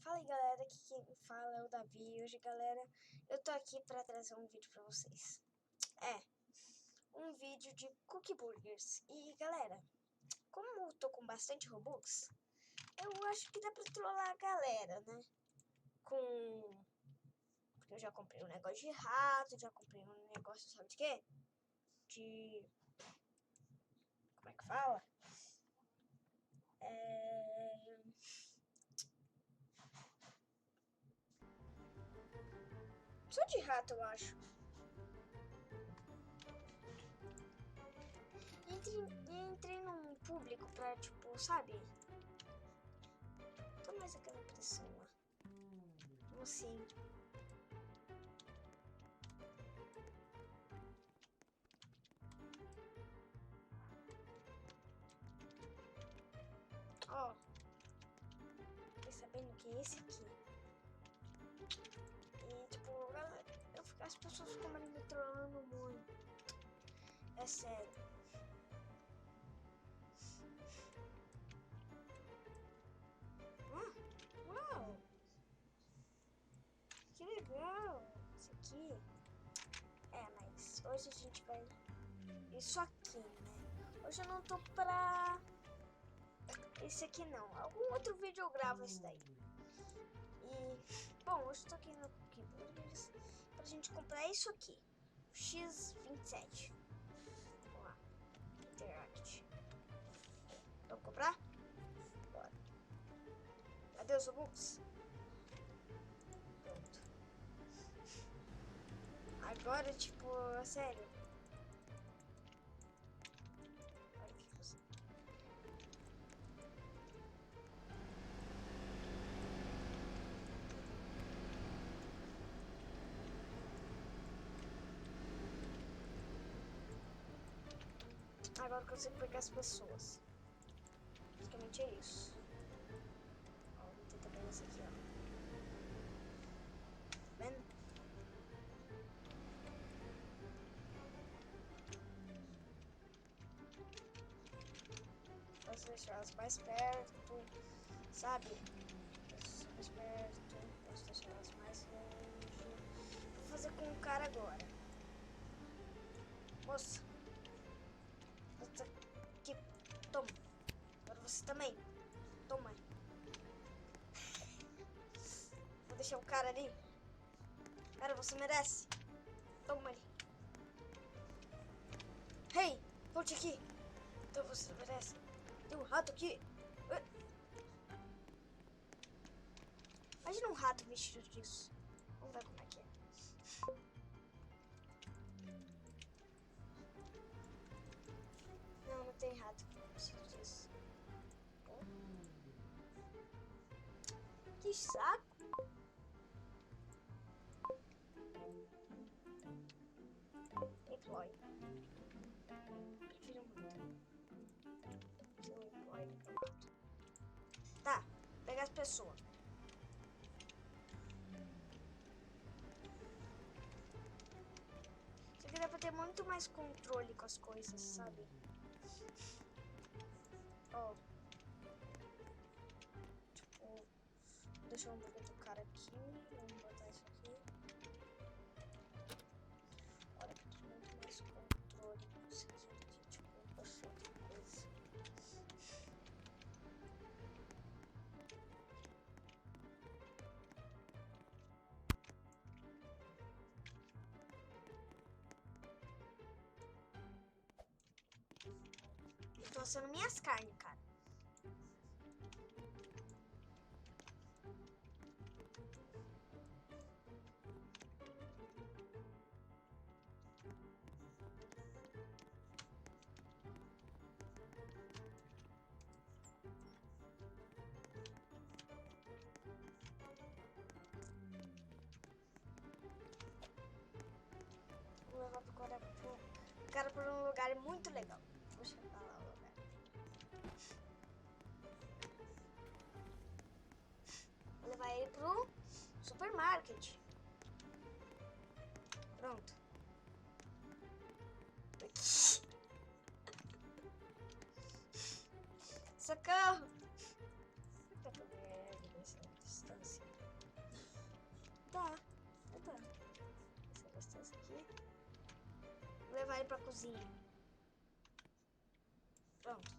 Fala aí, galera, aqui quem fala é o Davi. Hoje, galera, eu tô aqui pra trazer um vídeo pra vocês. Um vídeo de cookie burgers. E, galera, como eu tô com bastante Robux, eu acho que dá pra trollar a galera, né? Porque eu já comprei um negócio de rato, já comprei um negócio, sabe de quê? Como é que fala? Só de rato, eu acho. Entrei num público pra, tipo, sabe? Tô mais aquela pressão lá. Como assim? Ó. Fiquei sabendo que é esse aqui. E, tipo, as pessoas ficam me trollando muito. É sério. Uau! Que legal! Esse aqui. Mas hoje a gente vai... Isso aqui, né? Hoje eu não tô pra... Esse aqui não. Algum outro vídeo eu gravo esse daí. E... Bom, hoje eu tô aqui no Cookie Burgers pra gente comprar isso aqui. X27. Vamos lá. Interact. Vamos comprar? Bora. Adeus, Robux. Pronto. Agora, tipo, sério. Olha que você... Agora eu consigo pegar as pessoas. Basicamente é isso. Ó, vou tentar pegar esse aqui, ó. Tá vendo? Posso deixar elas mais perto, sabe? Posso mais perto, posso deixar elas mais longe. Vou fazer com o cara agora. Moça. Você aqui. Toma. Agora você também. Toma. Vou deixar o cara ali. Cara, você merece. Toma ali. Hey, volte aqui. Então você merece. Tem um rato aqui. Imagina um rato vestido disso. Vamos ver como é que é. Não tem rato vestido disso. Que saco. Employ. Prefiro muito. Seu employ do que o rato. Tá, pegar as pessoas. Isso aqui dá pra ter muito mais controle com as coisas, sabe? Ó. Tipo, vou deixar um pouco do cara aqui. Vamos botar isso aqui. Olha que tem muito mais controle com isso aqui. Tipo, eu posso outra coisa. Eu tô assando minhas carnes, cara. Vou levar pro cara pra um lugar muito legal. Deixa eu falar o lugar. Vou levar ele pro supermarket. Pronto. Socorro! Tá com medo dessa distância. aqui. Vou levar ele pra cozinha. Pronto.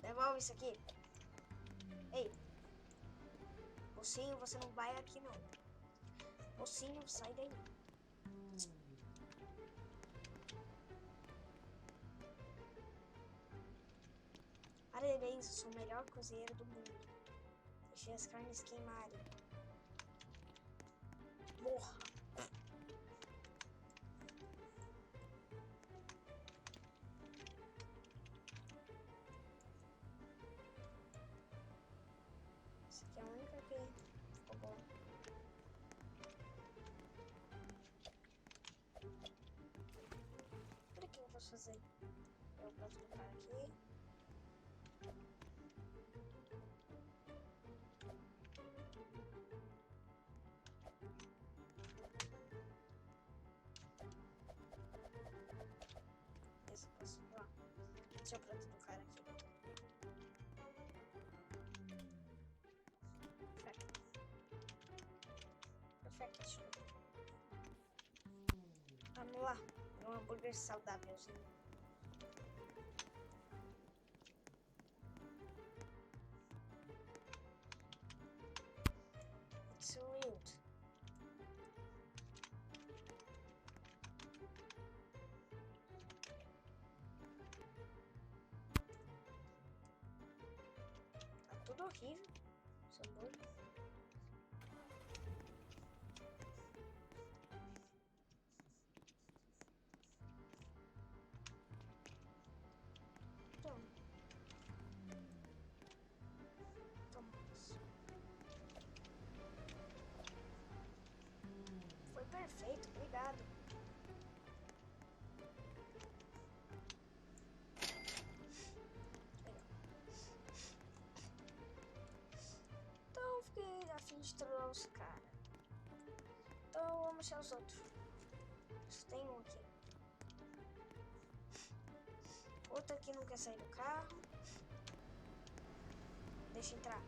Devolve isso aqui. Ei. Mocinho, você não vai aqui não. Mocinho, sai daí. Parabéns, eu sou o melhor cozinheiro do mundo. Deixei as carnes queimarem. Morra. Essa aqui é a única que ficou boa. Olha o que eu posso fazer. Eu posso colocar aqui. Esse eu posso. Ó. Deixa eu prato do cara aqui. Perfeito. Vamos lá. Um hambúrguer saudávelzinho. It's rude. Tá tudo horrível. Esse hambúrguer. Foi perfeito, obrigado. Legal. Então fiquei a fim de trollar os caras. Então vamos achar os outros. Só tem um aqui. Outro aqui não quer sair do carro. Deixa entrar.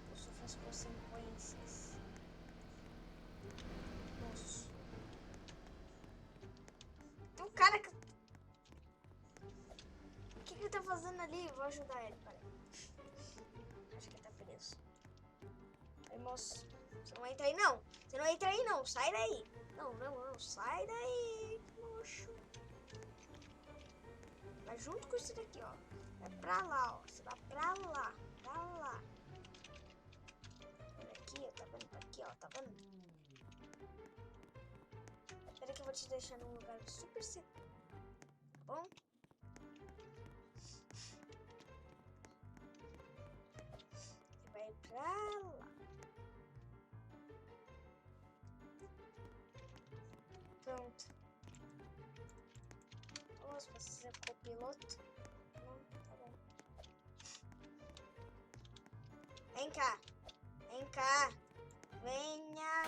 Eu sofro as consequências. Nossa. Tem um cara que... O que ele tá fazendo ali? Vou ajudar ele, peraí. Acho que ele tá preso. Aí, moço. Você não entra aí, não. Você não entra aí, não. Sai daí. Não, não, não. Sai daí, moço. Vai junto com isso daqui, ó. Vai pra lá, ó. Você vai pra lá. Pra lá. Olha aqui, ó. Tá vendo? Aqui, ó. Tá vendo? Espera que eu vou te deixar num lugar super seguro. Tá bom? Você vai pra lá. Pronto. Nossa, você é copiloto? Não, tá bom. Vem cá. Vem cá. Venha.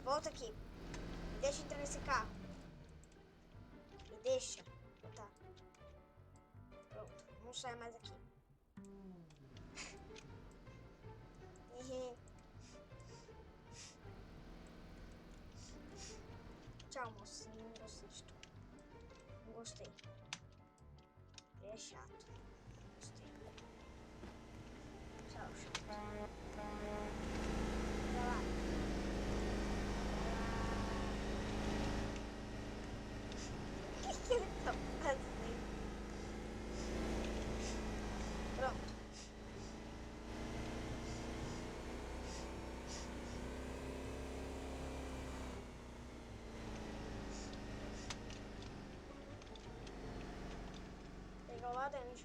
Volta aqui. Me deixa entrar nesse carro. Me deixa. Tá. Pronto. Não sai mais aqui. Tchau, mocinho. Não gostei de tudo. Não gostei. Ele é chato. Não gostei. Tchau, chato. Vai lá. O que ele tá fazendo? Pronto. Pegou lá dentro.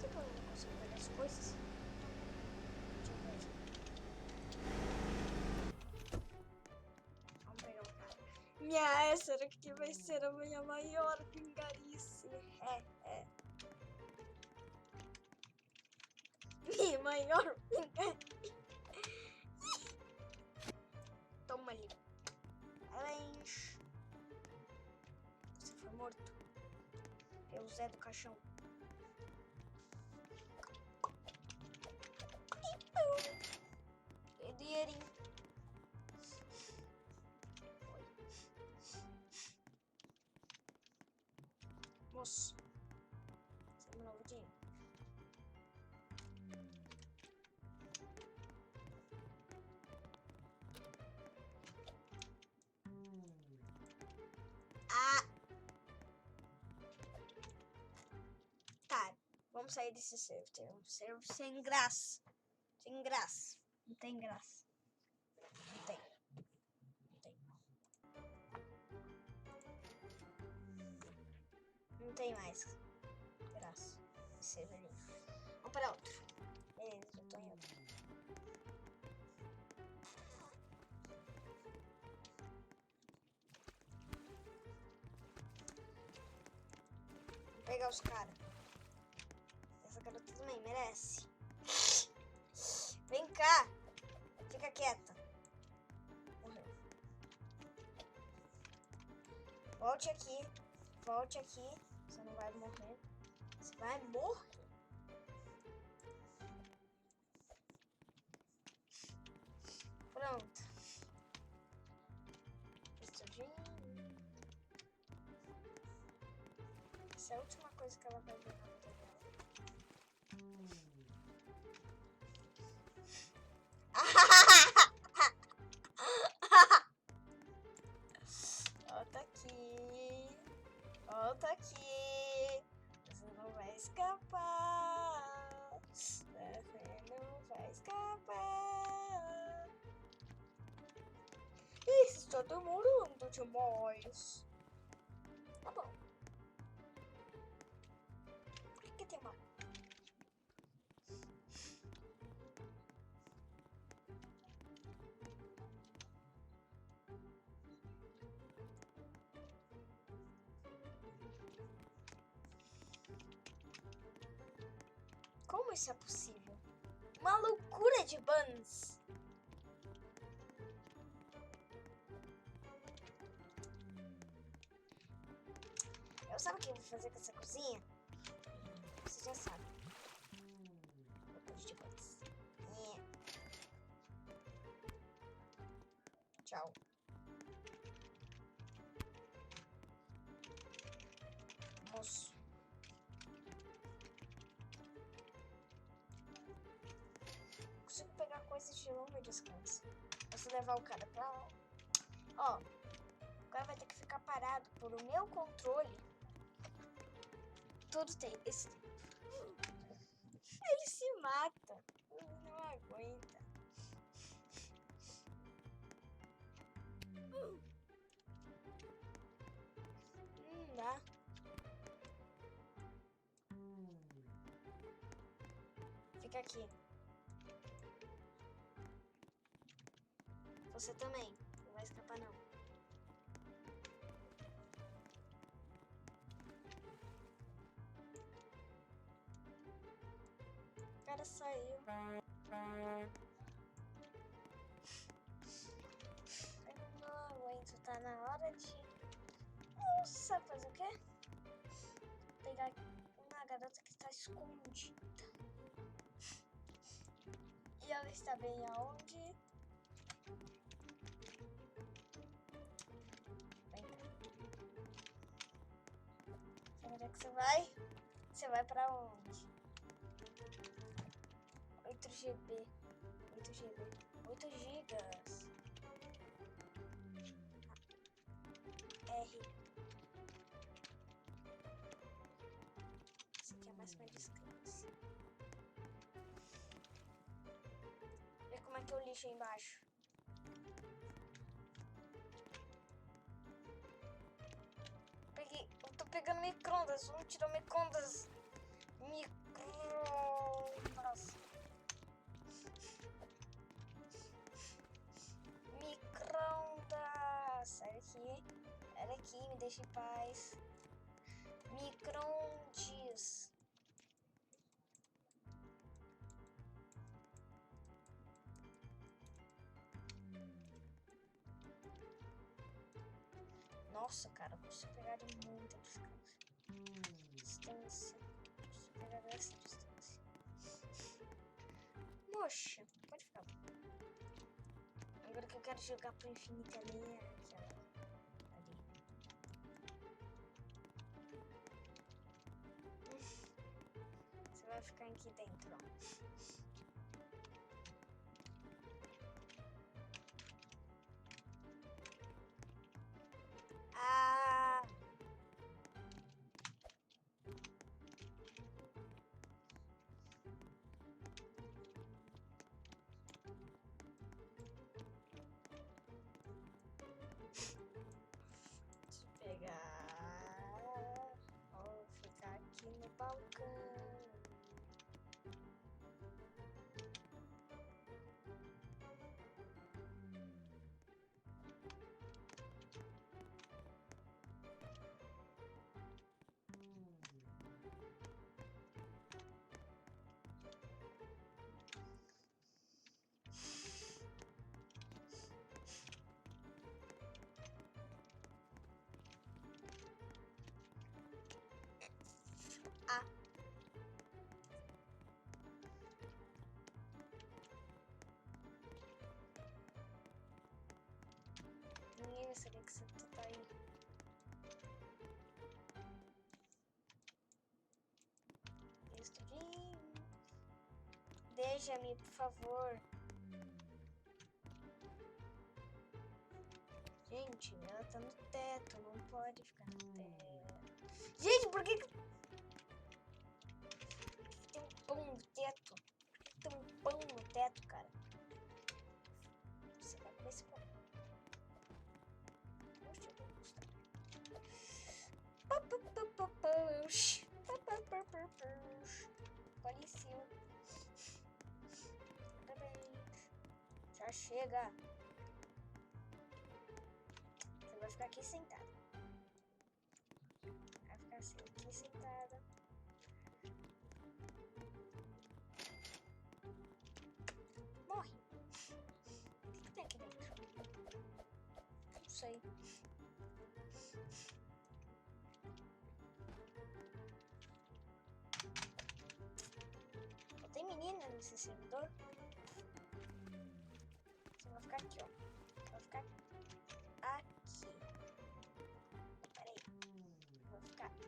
Por que eu não consigo pegar as coisas? Deixa eu ver aqui. Vamos pegar o cara. Essa aqui vai ser a minha maior vingarice. Minha maior vingarice. Toma ali. Parabéns. Você foi morto. É o Zé do Caixão. E dinheirinho. Moço. Esse é meu novo dinheiro. Ah! Tá, vamos sair desse server. Tem um server sem graça. Sem graça. Não tem graça. Não tem. Não tem. Não tem mais graça. Esse server ali. Vamos para outro. Beleza, já tô em outro. Vou pegar os caras. Essa garota também merece. Vem cá. Fica quieta. Morreu. Volte aqui. Volte aqui. Você não vai morrer. Você vai morrer. Pronto. Estudinho. Essa é a última coisa que ela vai ver na vida dela. Volta aqui. Volta aqui. Você não vai escapar. Você não vai escapar. Isso está demorando demais. Tá bom. Por que tem uma... Como isso é possível? Uma loucura de buns. Eu sabe o que eu vou fazer com essa cozinha? Você já sabe. Loucura de buns. Tchau. Moço. Consigo pegar coisas de longo descanso. Posso levar o cara pra lá. Ó. O cara vai ter que ficar parado por o meu controle. Tudo tem esse tempo. Ele se mata. Não aguenta. Não dá. Fica aqui. Você também. Não vai escapar, não. O cara saiu. Eu não aguento. Tá na hora de... Nossa, fazer o quê? Pegar uma garota que está escondida. E ela está bem aonde? Vem cá. Onde é que você vai? Você vai pra onde? 8 GB. 8 GB. 8 gigas. R. Isso aqui é mais pra descanso. Vê como é que é o lixo aí embaixo. Eu tô pegando micro-ondas. Vamos tirar o micro-ondas. Micro-ondas. Micro-ondas. Sai daqui. Sai daqui, me deixa em paz. Micro-ondas. Nossa, cara, você pegaria muita descanso. Distância. Deixa eu pegar essa distância. Moxa, pode ficar. Agora que eu quero jogar pro infinito ali é aquela. Ali. Você vai ficar aqui dentro, ó. Ah! Deixa eu pegar. Vou ficar aqui no balcão. Ah. Ninguém vai saber que você tá aí. Estudinho. Deixa-me, por favor. Gente, ela tá no teto, não pode ficar no teto. Gente, por que tem um pão no teto? Por que tem um pão no teto, cara? Você vai comer esse pão. Poxa, eu vou gostar. Apareceu. Parabéns. Já chega. Você vai ficar aqui sentada. Vai ficar assim, aqui sentada. Morre. O que tem aqui dentro? Não sei. Só tem menina nesse servidor? Você vai ficar aqui, ó. Você vai ficar aqui. Peraí. Vou ficar aqui,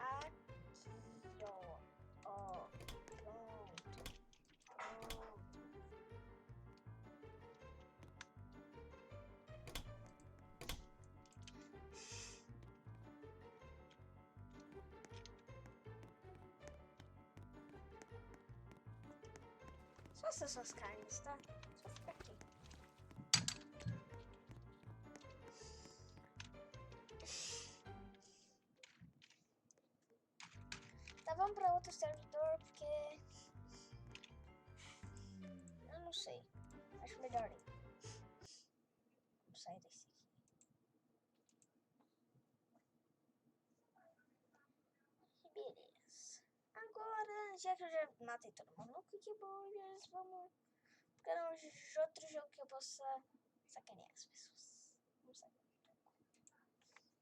ó. Ó. Pronto. Pronto. Só essas carnes, tá? Só fica aqui. Tá, vamos pra outro servidor, porque... eu não sei. Acho melhor ir. Vamos sair desse aqui. Beleza. Agora, já que eu já matei todo mundo no Cookie Burgers, vamos procurar outro jogo que eu possa sacanear as pessoas. Vamos sacanear.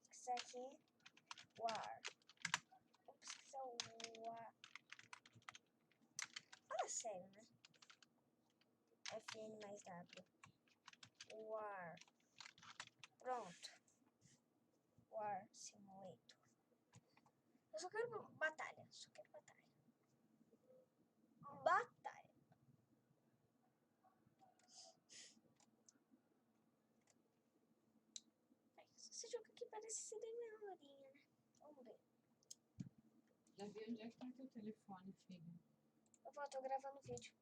Pesquisar aqui. War. Vou pesquisar o War. Fala sério, né? FN mais W. War. Pronto. War Simulator. Eu só quero batalha. Só quero batalha. Batalha. Esse jogo aqui parece ser bem melhorinha, né? Vamos ver. Já vi onde é que tá teu telefone, filho. Eu tô gravando vídeo.